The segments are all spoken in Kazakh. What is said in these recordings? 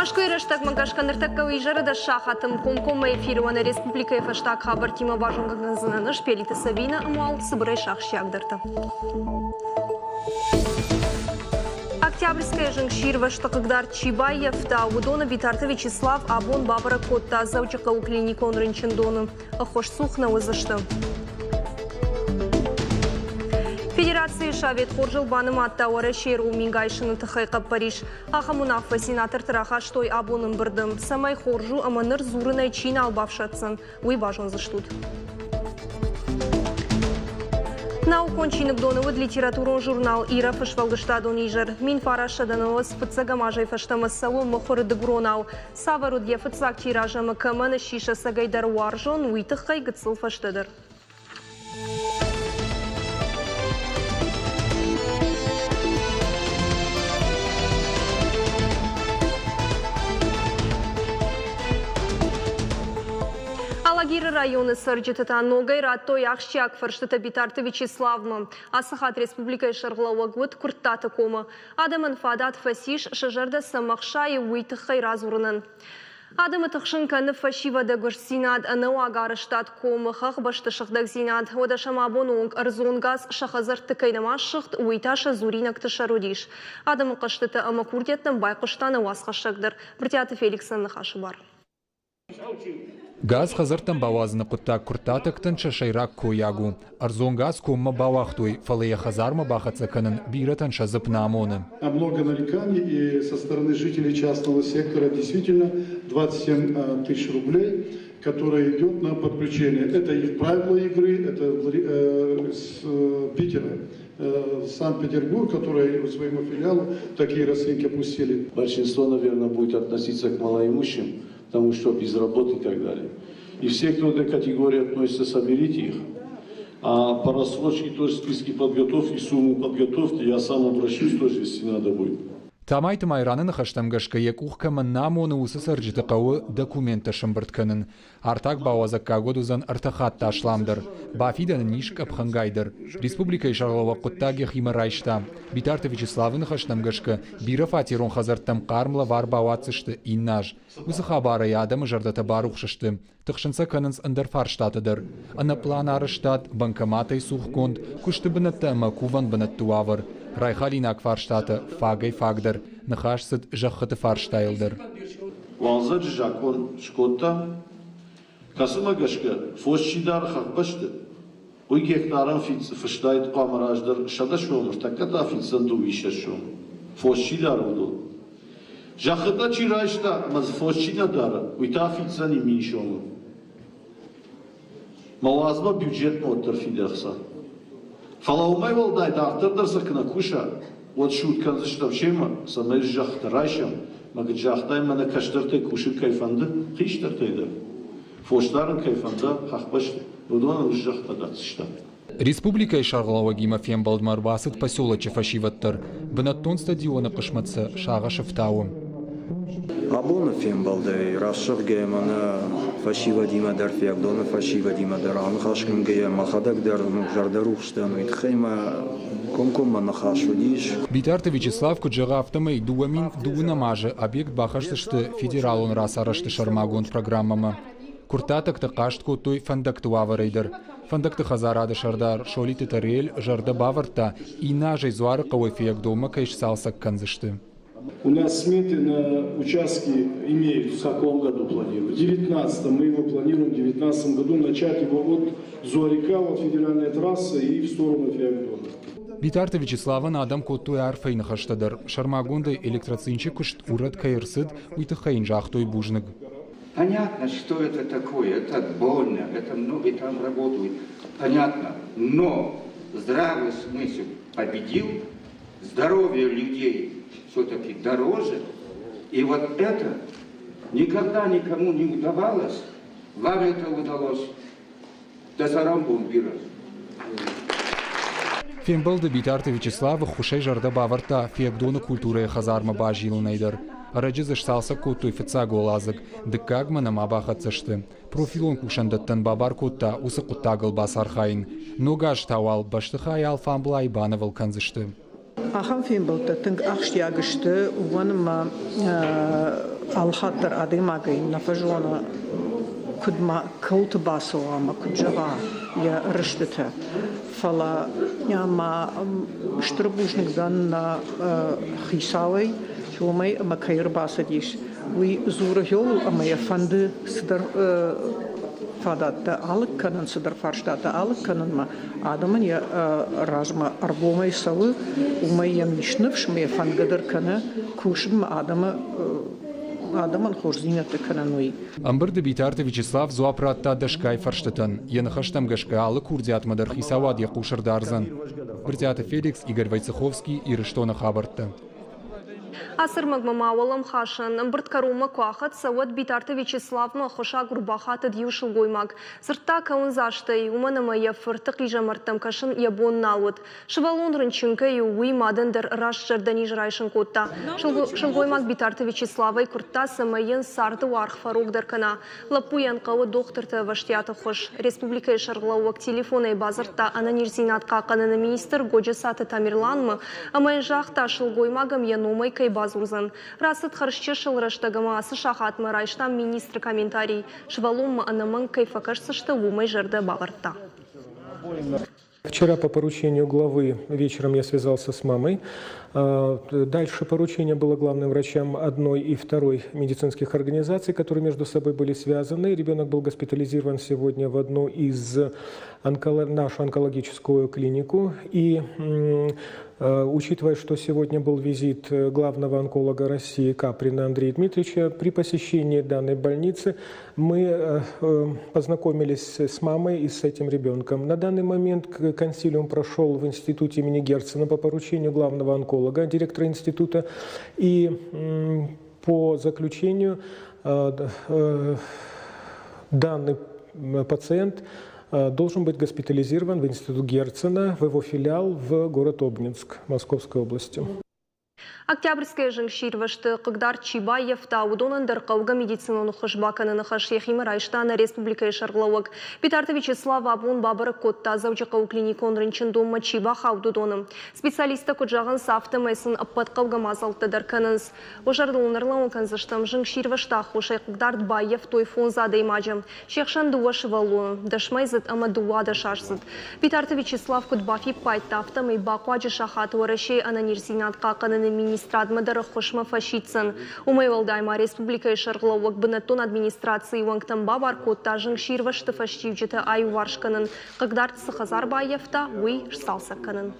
Ашкойраштак Магашканыртакка уйжарыда шахатым комкома эфирваны республика эфаштак хабар тима важынғығынзынаны шпелиті Савина амуал сыбырай шақшиагдырды. Октябрьская женщир Ваштакагдар Чибаев та Удона Витарта Вячеслав Абон Бабара Котта Заучака у клиникон Рынчендону. Охош сухна узашты. Федерации Шавет Хоржил Баным Аттауара Шеру Мингайшины Тахайқап Париж. Ахамунафа сенатор Тарахаш той Абоным Бырдым. Самай Хоржу Аманыр Зурынай Чина Албавшатсын. Уй важен заштут. На укончинок доновод литературный журнал Ира Фашвалгаштадон Ижер. Мин Фарашаданова с Фацагамажей Фаштамасалу Мохоры Дегронау. Савару для Фацак тиража Макамана Шиша Сагайдар Уаржон Уитахай Гацил Фаштадер. Алагиры районы сырджетата ногай раттой ахщак фарштата Битарта Вячеславма. Асахат республика шарглауагвуд курттата кома. Адамын фадат фасиш шажарда самахша и уйтахай разурнан. Адамы тахшынканы фашивада гурсинад анау агары штат кома хах башты шахдак зинад. Ода шамабонунг арзонгаз шахазар тыкайнама шахт уйташа зуринак ташарудиш. Адамы каштата амакурдетнам байкуштаны уасхашагдыр. Бртяты Феликсан нахашы бар. Газ хазартан бавазны кутта куртатыктын шашайрак коягу. Арзон газ комма бавахтуй, фалея хазарма бахацаканын биратан шазып намоны. Много нареканий и со стороны жителей частного сектора действительно 27 тысяч рублей, которые идет на подключение. Это их правила игры, это с Питера. Санкт-Петербург, который своему филиалу такие расценки пустили. Большинство, наверное, будет относиться к малоимущим, потому что без работы и так далее. И все, кто к этой категории относится, соберите их. А по рассрочке тоже списки подготовки, сумму подготовки я сам обращусь тоже, если надо будет. Тамайты майранын хаштамгашка якухкама намоны усы сарджиты қауы документа шымбыртканын. Артак бауазакка годузан артахат ташламдыр. Бафиданы нишк апхангайдыр. Республика ишарлава құттаги хима райшта. Битарта Вячеславын хаштамгашка бира фатирон хазарттам қармла вар бауатсышты иннаж. Усы хабары ядамы жардата барухшышты. Тықшынса канынс ындар фарштатыдыр. Ана планары штат банкоматай сухконд, кушты бінатта макуван бінаттуавыр. Райхалинак фарштаты фагай фагдыр. Нахашсыд жақыты фарштайлдыр. Валзад жакон шкотта. Касыма гашка фосчидар хақбашты. Уй гектаран фыштайд қамараждыр. Шада шомыр. Такката фитсан дуиша шом. Фосчидар буду. Жақыта чирайшта маз фосчина дара. Уйта фитсан имин шомыр. Малазма бюджет мотор фидерса. Фалаумай волдай дартырдырса кына куша. Вот шуткан зыштав шема, самай жахта райшам. Мага жахтай мана каштыртай куши кайфанды, хиштартайды. Фоштарын кайфанда хақбашты. Будуан жахта датсышта. Республика Ишарлава Гима Фембалдмар басыт поселоче фашиваттыр. Бынаттон стадионы қышматсы шаға шыфтауы. Абона Фембалдай, расшық геймана фашива дима дар фиагдона фашива дима дар анхашкым гея махадак дар жардарухштану итхайма комкомма нахашудиш. Битарта Вячеслав куджага автомей дуамин дуунамажы объект бахаштышты федералон расарашты шармагон программама. Куртатак тақашт котой фандактуава рейдер. Фандакты хазарады шардар шолиты тарель жарда баварта и нажей зуары кавой фиагдома кайш салсак канзышты. У нас сметы на участки имеют, в каком году планируют. В 2019 мы его планируем в 2019 году начать его от Зуарика, от федеральной трассы и в сторону Феогдона. Битарта Вячеслава на адам коттуй арфейна хаштадар. Шармагондай электроцинчик кушт урад кайрсыд уйтахайн жахтой бужнык. Понятно, что это такое, это больно, это многие там работают, понятно, но здравый смысл победил, здоровье людей все-таки дороже, и вот это никогда никому не удавалось, вам это удалось, да сарам бомбира. Фембалды Битарта Вячеслава хушей жарда баварта фиагдона культуры хазарма бажилу найдер. Арачызыш салса коттуй фица голазык, дыккагма нама бахатсышты. Профилон кушандаттан бабар котта усы куттагыл басархайын. Ногаш тавал баштыхай алфамбла айбанывал канзышты. Ахам фин болта тынг ахштягышты ванма алхаттар адымагай нафажона кудма каутбасоама куджава я рыштыта фала яма штрбужник дан на хисавай чумай макайр басадиш ви зурахол амая фанды сдар фадатта алык канан сдар фарштата алык канан ма адамын я разма арбомай савы умай ямишнывш ме фангадыр кана кушин адамын хождинаты канануи Амбырды битарты Вячеслав зуапратта дашкай фарштатан. Янахаштам гашка алы курдиат мадар хисавад якушар дарзан. Брдята Феликс, Игорь Войцеховский и Рыштона Хабарта. Асыр магмамауалам хашан, ымбырткарума куахат сават битарты Вячеславма хоша гурбахаты дьюшил гоймак. Сырта каунзаштай, уманама я фыртық ижамартам кашын ябон налват. Шывалон рынчынка и уи мадандер раш жардани жрайшын котта. Шылгоймак битарты Вячеславай курта самайын сарды уарх фарук даркана. Лапуян кавы докторта ваштията хош. Республика и шарглауак телефона и базарта ананирзинатка канана министр Годжесаты Тамирланма, амай жахта шылгоймагам янумай базурзан. Расыт харшчешил раштагама асы шахатма райштам министр комментарий. Швалумма анаман кайфакашсышта умай жерда баварта. Вчера по поручению главы вечером я связался с мамой. Дальше поручение было главным врачам одной и второй медицинских организаций, которые между собой были связаны. Ребенок был госпитализирован сегодня в одну из нашу онкологическую клинику. И учитывая, что сегодня был визит главного онколога России Каприна Андрея Дмитриевича, при посещении данной больницы мы познакомились с мамой и с этим ребенком. На данный момент консилиум прошел в институте имени Герцена по поручению главного онколога, директора института. И по заключению данный пациент должен быть госпитализирован в институт Герцена, в его филиал в город Обнинск Московской области. Октябрьская женщирвашты, когда Чибаев та удонан даркауга медицину хашбакана на хашехима райштана республика и шарлауак. Питарта Вячеслав абун бабара котта заучакау клиникон рынчин дома Чиба хаудудоным. Специалиста куджаган сафта майсын аппаткауга мазалты дарканынс. Ожардылынарлау канзаштам женщирвашта хошай кагдард Баев той фон зада имаджам. Шехшан дуаши валу, дашмайзат ама дуа дашашзат. Питарта Вячеслав кудбафи пайтафтам и бакваджи шахат варашей ананирзинат какананы министрадмадара хошма фашицын. Умайвалдайма республика и шарглауак бынатон администрации уангтам бабар котта женщирвашты фашчивджета аю варшканын. Кагдард сахазар Баевта уй шсалсаканын.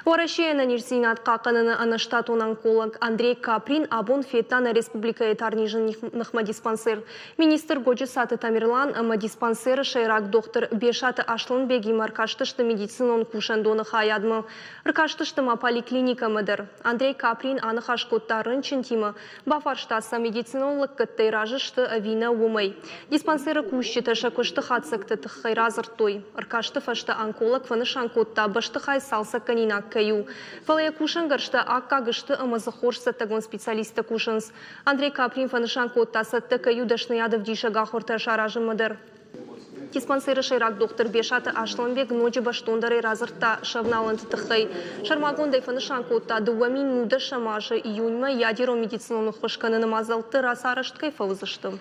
Варашей ананирзинат какананы анаштатон онколог Андрей Каприн абон фетана республика этарнижен нахмадиспансер. Министр Годжесаты Тамирлан амадиспансер шайрак доктор Бешаты Ашланбеги маркаштышты медицинон кушандоны хаядмы. Ркаштыштыма поликлиника мыдыр. Андрей Каприн анахашкотта рынчын тима бафарштаса медицинолог кыттай ражышты вина умай. Диспансеры кушчыты шакышты хатсыкты тхайразыртой. Ркашты фашты онколог фанышанкотта башты хай салса канинак каю. Фалая кушангаршты аккагышты амазахоршса тагон специалиста кушанс. Андрей Каприн фанышанкотта сатты каю дашнаядов диша гахорта шаражы мыдыр. Диспансеры шайрак доктор Бешаты Ашланбек ночи баштондары разырта шавналанты тыхай. Шармагондай фанышанкотта дуамин нуда шамажы июньма ядеро медицинону хошканы намазалты расарышткай фаузыштым.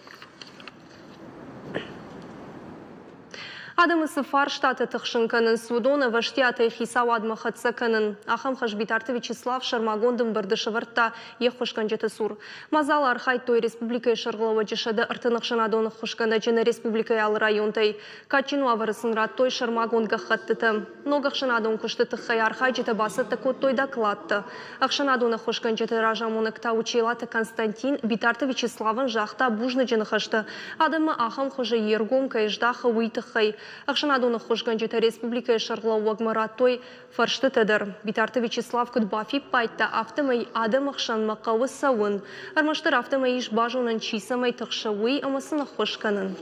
Адамысы фарштаты тықшынканын судона ваштияты хисавадма хатсаканын. Ахам хашбитарты Вячеслав Шармагондым бардышывыртта ехошкан жеті сур. Мазал архай той республика шарглава жешады артынықшынадоны хошканда жена республика алы районтай. Качину аварысын той Шармагондға хаттыты. Ногақшынадон күшті тықхай архай жеті басы тақот той докладты. Ақшынадоны хошкан жеті ражамоныкта училаты Константин битарты Вячеславын жақта бужны жені хышты. Адамы ахам хожы ергом кайждаха уйтықхай. Ақшынадоны хошган жеті республика и шарглауак маратой фаршты тедір. Битарты Вячеслав күдбафи пайтта автомай адам ақшан мақауы сауын. Армаштыр автомай иш бажонын чисамай тықшауы амасына хошканын.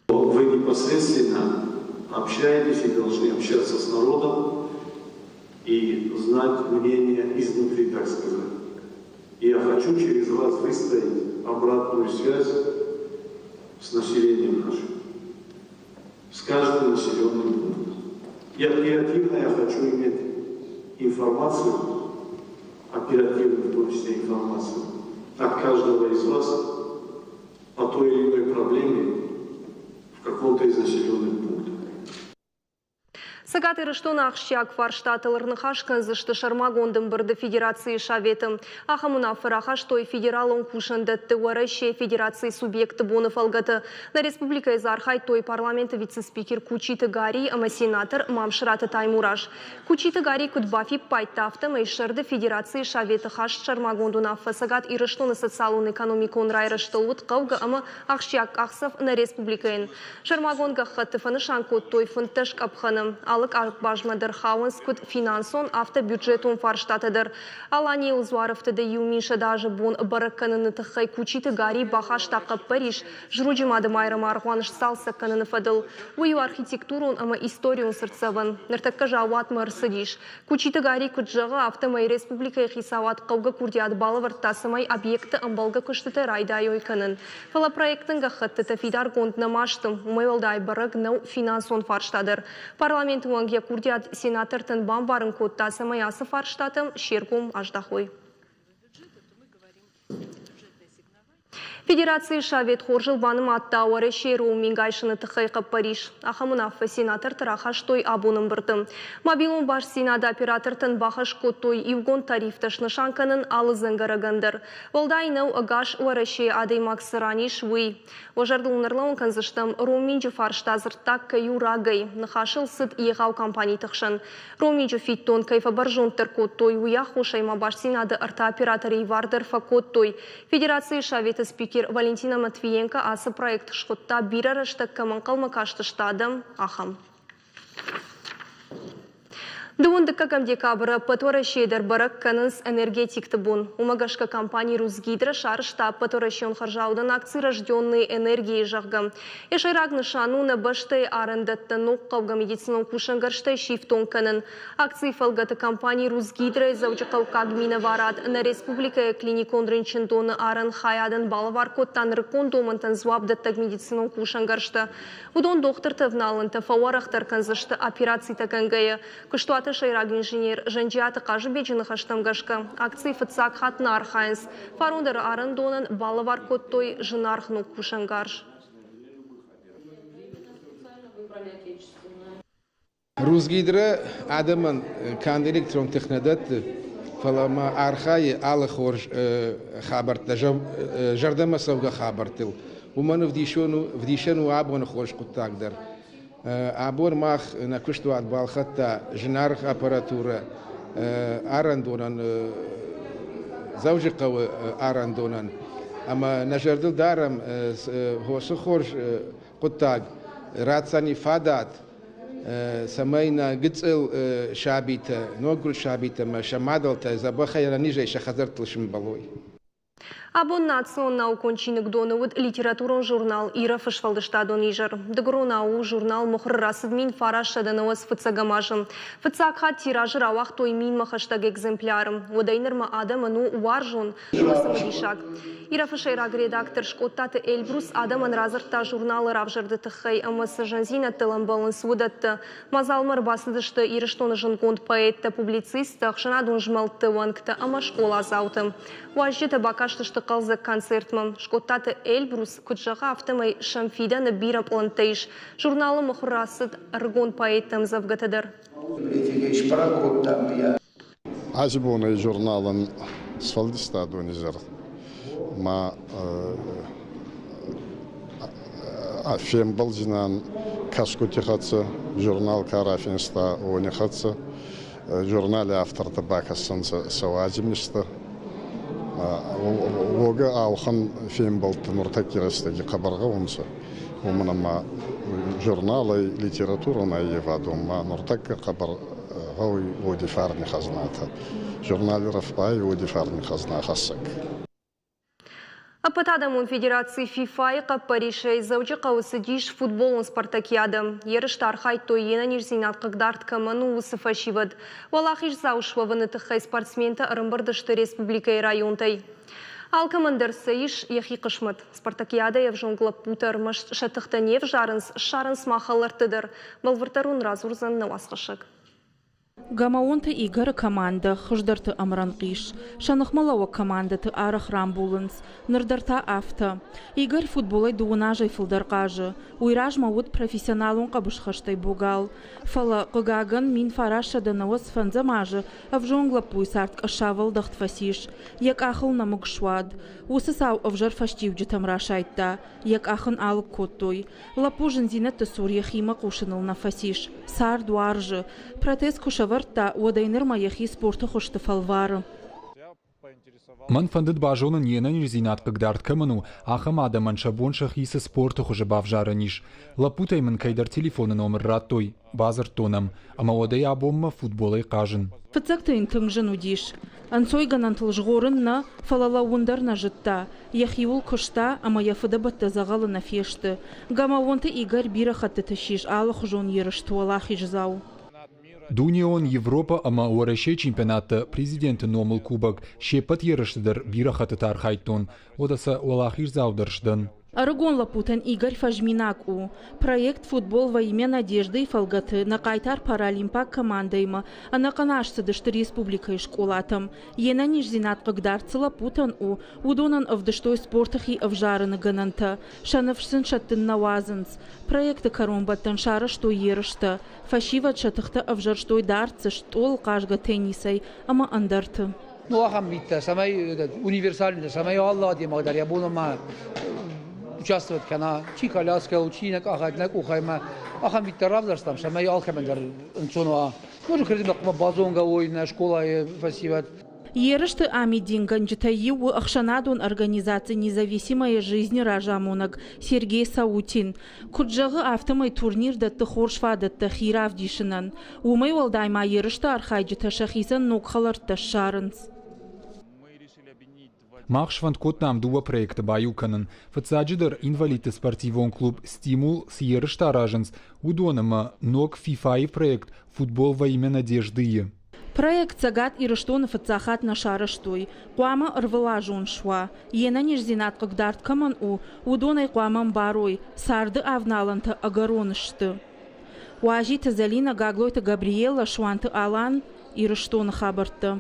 Вы непосредственно общаетесь и должны общаться с народом и знать мнение изнутри, так сказать. И я хочу через вас выстроить обратную связь с населением нашим, с каждым населенным пунктом. И оперативно я хочу иметь информацию, оперативную в том числе информацию, от каждого из вас по той или иной проблеме в каком-то из населенных пунктов. Сагат ирыштон ақшияк фарштатылырны хашкан зышты шармагондым бұрды федерации шаветім. Ахамуна фарахаш той федералон кушандатты уараще федерации субъекты бонов алгаты. На республика изархай той парламенты вице-спикер Кучиты Гари, ама сенатор Мамшраты Таймураш. Кучиты Гари кудбафи пайтафты майшырды федерации шаветы хаш шармагондуна фасагат ирыштон социалун экономикон райрыштылуд қауғы ама ақшияк ақсав на республикаин. Шармагонга хаттыфаны шанкот той фынтышк апханым. Бажмадыр хауынскут финансон автобюджетун фарштатыдыр. Алани узваровты да юмиша даже бон баракканыны тахай Кучиты Гари бахаш тақып Париж жрудимады майрам арғуаныш салса каныны фадыл. Уйу архитектурун ама историун сырцавын. Ныртакка жауат мырсыдиш. Кучиты Гари куджаға автомай республика хисават қауға курдиад балывыр тасымай объекты амбалға күштіті райдай ойканын. Фала проекттың ғақытты фидар гондна маштым. Умайолдай бараг нау финансон фарштадыр. Парламент Уангия курдиат сенатор Тынбан барын котта самаясы фарштатым шергум аждахой. Федерации шавет хоржыл баным атта уары шеру мингайшыны тықайқып Париж. Ахамунафы сенатор тырахаш той абуным бұрдым. Мобилун баш сенада оператор Тынбахаш коттой ивгон тарифташ нышанканын алызын гарагандыр. Волдайнау агаш уары ше адей максырани швы. Ожарды унарлауын канзыштым Роминджи фарштазыртак каю рагай. Нахашыл сыд егау компаний тықшын. Роминджи фиттон кайфа баржонтыр коттой уях ушайма баш сенада арта операторы вардыр фа коттой. Федерации шаветы спикер Валентина Матвиенко асы проект шқотта бирарышты каманқал макашты штадым ахам. Дуындыққа декабры патуарашейдер барак канынс энергетикті бун. Умагашка компания Русгидро шарышта патуарашейн харжаудан акции рожденные энергии жағгам. Ешайрак нышану на баштай арендатты нуққавға медицинон кушангарштай шифтон канын. Акции фалгаты компании Русгидро заучықау кагмина варад на республика клиникон рынчындоны арын хаядан балавар коттан рыкон домантан зуабдаттаг медицинон кушангаршты. Удон доктор тывналын тафауарахтар канзышты операции такангая. Кыштуаты шайраг инженер жанжиаты қажы беджіні хаштамгашка. Акции фыцак хатны архайынс. Фарундары арындонын балывар коттой жынархну кушангарш. Русгидро адаман кан электрон технодат фалама архай алы хорж хабарта жардама савга хабартил. Уманы вдишену абон хорж куттагдар. Абор мах на кушту от балхата жнарх аппаратура арандонан заужикав арандонан. Ама нажардил дарам хосу хорж куттаг рацани фадат самайна гицел шабита ногру шабита ма шамадалта забахайра ниже шахазартл шимбалой. Абон национал кончиник донывыд литературон журнал Ира Фышвалдыштадон ижыр. Дегронау журнал мухррасыд мин фарашаданывыз фыцагамажым. Фыцакха тиражыр авах той мин махаштаг экземплярым. Водайнырма адаману варжон журасымадишак. Ира Фышайраг редактор шкоттаты Эльбрус адаман разырта журналы равжырды тыхай амысы жанзина тыламбалын свудатты. Мазалмыр басыдышты ирыштоны жынконд поэтта публицист ақшынадун жмалтты вангты ама школа заутым. Уажжеті бакаштышты қалзы концертмым. Шкоттаты Эльбрус күтжаға автымай шамфиданы бирам плантейш. Журналы мұхырасыд аргон поэттам завгатыдыр. Азибуны журналын свалдыстаду низар. Ма афем балжинан кашку тихатсы, журнал карафинста онихатсы, журнале авторды бакасынсы савазимисты. Вога аухан фем балты нуртакирастаги қабарға онсы. Умынама журналы литературына еваду, ма нуртакка қабар гауи одифарни хазната. Журналы рафпай одифарни хазна хассак. Апатадамун Федерации ФИФА и Паришей заучи қауысыдиш футболын спартакиадам. Еріштар хайтой ена нерзинат қығдарт каману усы фашивад. Валахиш заушваваны тықай спортсменті ырымбырдышты республика и районтай. Ал командир Саиш Яхи Кышмыт. Спартакиада евжонглап путар мыш шатықтанев шарынс махалартыдыр. Балвыртарун разурзан навасқышык. Гамаонты игры команда хыждырты амранқиш. Шанықмалауа командаты арах рамбулынс. Нырдарта авто. Игр футболай дуынажай фылдарқажы. Уйраж мауыт профессионалун қабышқаштай бугал. Фала қыгагын мин фараша данауыз фанзамажы. Авжонгла пуйсарт қашавал дақтфасиш. Як ахыл намык шуад. Усы сау авжар фаштивджи тамрашайтта. Як ахын алық коттой. Лапужын зинетті сурья хима қушыныл на фасиш. Сар дуаржы. Протез кушаварта уадайнырма яхи спорты хошты фалвары. Ман фандыт бажонын енен рзинат кыгдарт кымыну, ахамада ман шабон шахисы спорты хуже бавжары ниш. Лапутай ман кайдар телефоны номер раттой, базар тонам, ама уадай абомма футболай кажын. Фыцактайын тыңжын удиш. Ансойган антылжғорын на фалала ундар на жытта. Яхиул кышта, ама яфыда батта зағалы на фешті. Гамаонты игар бира хатты тащиш, алық жон ерыш туалах ижзау. Дунион Европа ама уарашей чемпионатта президенты номыл кубок шепат ерыштыдыр бира хаты тархайтон, одаса уалахир завдыршдын. Арагон лапутан Игорь Фажминак-у. Проект «Футбол во имя надежды» и фалгаты на кайтар паралимпак командайма, а на канашцы дышты республикой школатам. Ена нижзинат кагдарцы лапутан-у, удонан авдыштой спортах и авжараны гананта, шанавшсын шаттын навазынц. Проекты каромбаттан шара что ерышта, фашива шатыхта авжарштой дарцы, штол кажга теннисай, ама андарты. Ну, ахам битта, самай универсальный, самай Аллах демагдар, я буду ма участвовать кана чи коляска учинок ахатнак ухайма ахам витаравдарстам самай алхамендер инцонуа может кредит базонга ойна школа фасиват. Ерышты Амидин Ганджитаеву Ахшанадун организации «Независимая жизнь» Ражамонаг Сергей Саутин. Куджагы автомой турнир датты хоршва датты хирав дишинан. Умай валдайма ерышты архайджита шахисан нокхаларта шарынс. Махшванд котнам дуа проекта баюканын. Фацаджидер инвалиды спортивон клуб «Стимул» с ерышта раженс. Удонама ног фифаи проект «Футбол во имя надежды». Проект загад и рештон фацахат на шараштой. Куама рвала жон шва. Ена нижзинат кагдарт каман удонай куамам барой. Сарды авналанта агаронышты. Уажи тазалина гаглойта Габриела шванты алан и рештон хабарты.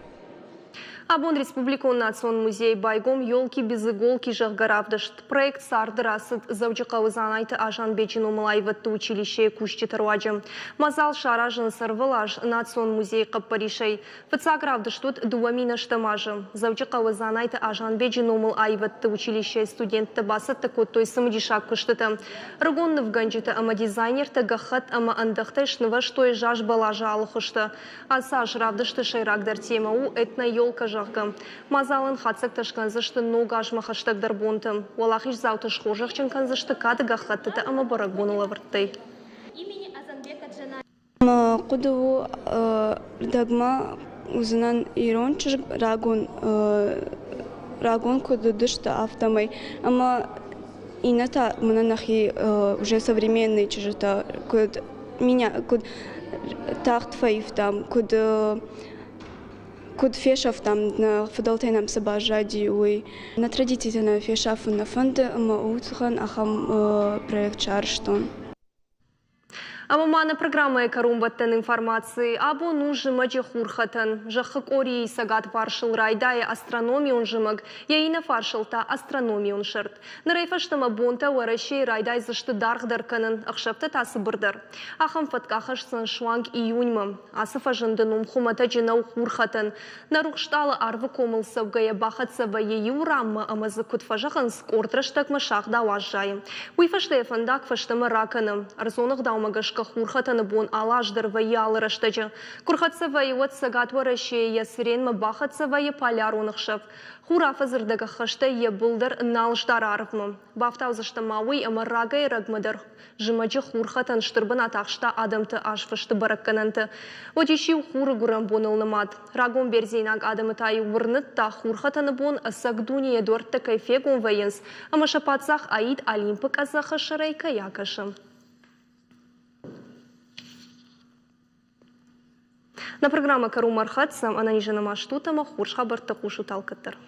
Абон Республикон Национ музей байгом елки без иголки жағгаравдышт. Проект сарды расыд завджықауы занайты ажан бечину малайватты училище кушчы таруаджым. Мазал шаражын сарвылаж Национ музей қаппаришай. Фыцагравдыштут дуамина штамажым. Завджықауы занайты ажан бечину малайватты училище студентті басытты коттой сымдишак кыштыты. Рыгонны в ганджыты ама дизайнерті гахат ама андықты шнываш той жаж балажы алықышты. Аса жравдышты шайрагдар темау этна елка Мазалын хатсак ташканзышты ногаш махаштагдар бонтым. Валахиш зауты шхожах чынканзышты кадыга хаттыты ама барак бонула вырттай. Кудову дагма узынан ирончыш рагон кудыдышты автомой. Ама ината мынанахи уже современный чыжыта куд меня куд тахтфаив там куд фешав там на фадалтайнам сабажади уй на традиционно фешав на фонде маутхан ахам проект Чарштон. Амаманы программы карумбаттан информации або нужымы жехурхатын. Жахык ории сагат паршыл райдая астрономион жымык, яина фаршылта астрономион шырт. Нарайфаштама бонта уарашей райдай зышты дарғдарканын, ақшапты тасы бұрдар. Ахам фаткахашсын шуанг июньмы. Асыфа жындыным хумата жинау хурхатын. Нарухшталы арвы комыл савгая бахатсава ей ураммы амазы кутфажахын скортрыштак машах дауаж жайым. Уйфашты фандак фаштамы раканым. Арзонық даумагашка хурхатаны бон алаждар ваялы раштачы. Курхатса вайуат сагат варашей ясырен ма бахатса вайы поляр онықшып. Хура фазырдага хашта е бұлдар налждар арыфмы. Бафтаузышты мауи ама рагай рагмадар. Жымачы хурхатын штырбын атақшта адамты ашфышты бараккананты. Одеши хуры гурам бонылнымат. Рагон берзейнаг адамы тайы вырнытта хурхатаны бон сагдуния дөртті кайфегон вайынс. Ама шапатсақ аид олимпик азақы шарайка якашым. На программа Кару Мархатсам, она ниже на маштутама, хурш хабар такушу талкаттар.